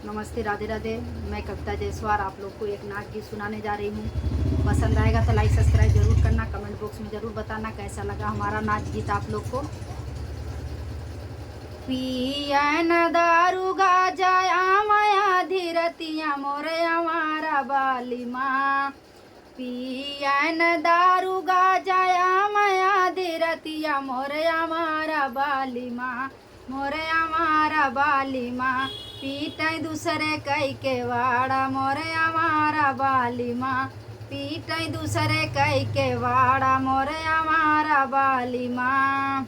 नमस्ते, राधे राधे। मैं कविता जायसवाल आप लोग को एक नाच गीत सुनाने जा रही हूँ। पसंद आएगा तो लाइक सब्सक्राइब जरूर करना, कमेंट बॉक्स में ज़रूर बताना कैसा लगा हमारा नाच गीत आप लोग को। पियन दारू गाजा माया धीरतिया मोरे हमारा बाली माँ। पियन दारू गाजा माया धीरतिया मोरे हमारा बाली माँ। मोरे हमारा बाली माँ पीट दूसरे कई के वाड़ा। मोरे हमारा बाली माँ पीट दूसरे कई के वाड़ा। मोरे हमारा बाली माँ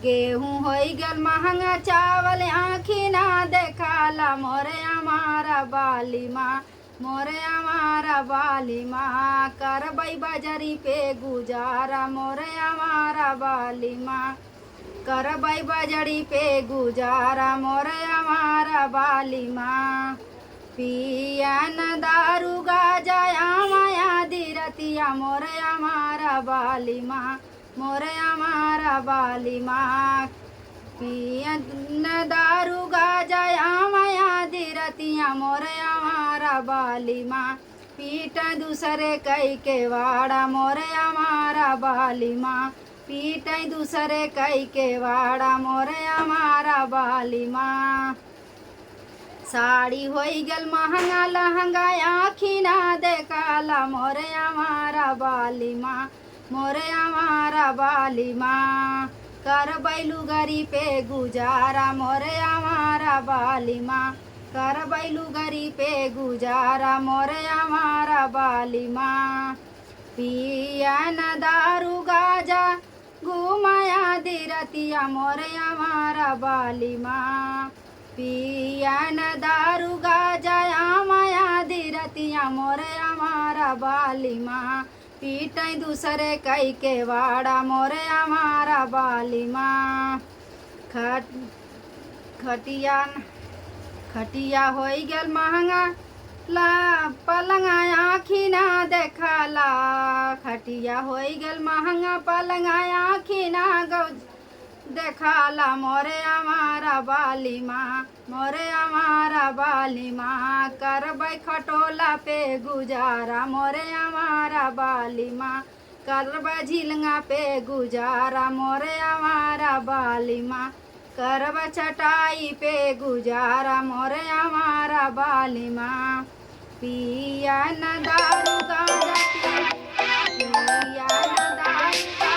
गेहूँ होई गल महंगा चावल आँखी ना देखाला। मोरे हमारा बाली माँ मोरे हमारा बाली माँ करबई बजरी पे गुजारा। मोरे हमारा बाली माँ करबई बजरी पे गुजारा। मोरे हमारा बाली माँ पियन दारू गाजा माया धीरतिया मोरे हमारा बाली माँ। मोरे हमारा बाली माँ पियन दारू गाजा माया धीरतिया मोरे हमारा बाली माँ पीट दूसरे कई के वाड़ा। मोरे हमारा बाली माँ पीट दूसरे कई के वाड़ा। मोरे हमारा बाली माँ साड़ी होई गल महंगा लहंगा आँखी ना देखाला। मोरे हमारा बाली माँ मोरे हमारा बाली माँ कर बैलू गरी पे गुजारा। मोरे हमारा बाली माँ कर बैलू गरी पे गुजारा। मोरे हमारा बाली माँ पियन दारू गाजा घुमाया धीरतिया मोरे हमारा बाली माँ। पियन दारू गाजा माया धीरतिया मोरे हमारा बाली माँ पीट दूसरे कई के वाड़ा। मोरे हमारा बाली माँ खटिया होई गल महंगा ला पलंगा आँखी ना देखाला। खटिया होई गल महंगा पलंगा आँखी ना देखाला। मोरे हमारा बाली माँ मोरे हमारा बाली माँ करबई खटोला पे गुजारा। मोरे हमारा बाली माँ करबई झिलंगा पे गुजारा। मोरे हमारा बाली माँ करब चटाई पे गुजारा। मोरे हमारा बाली माँ पियन दारू गाजा पियन दारू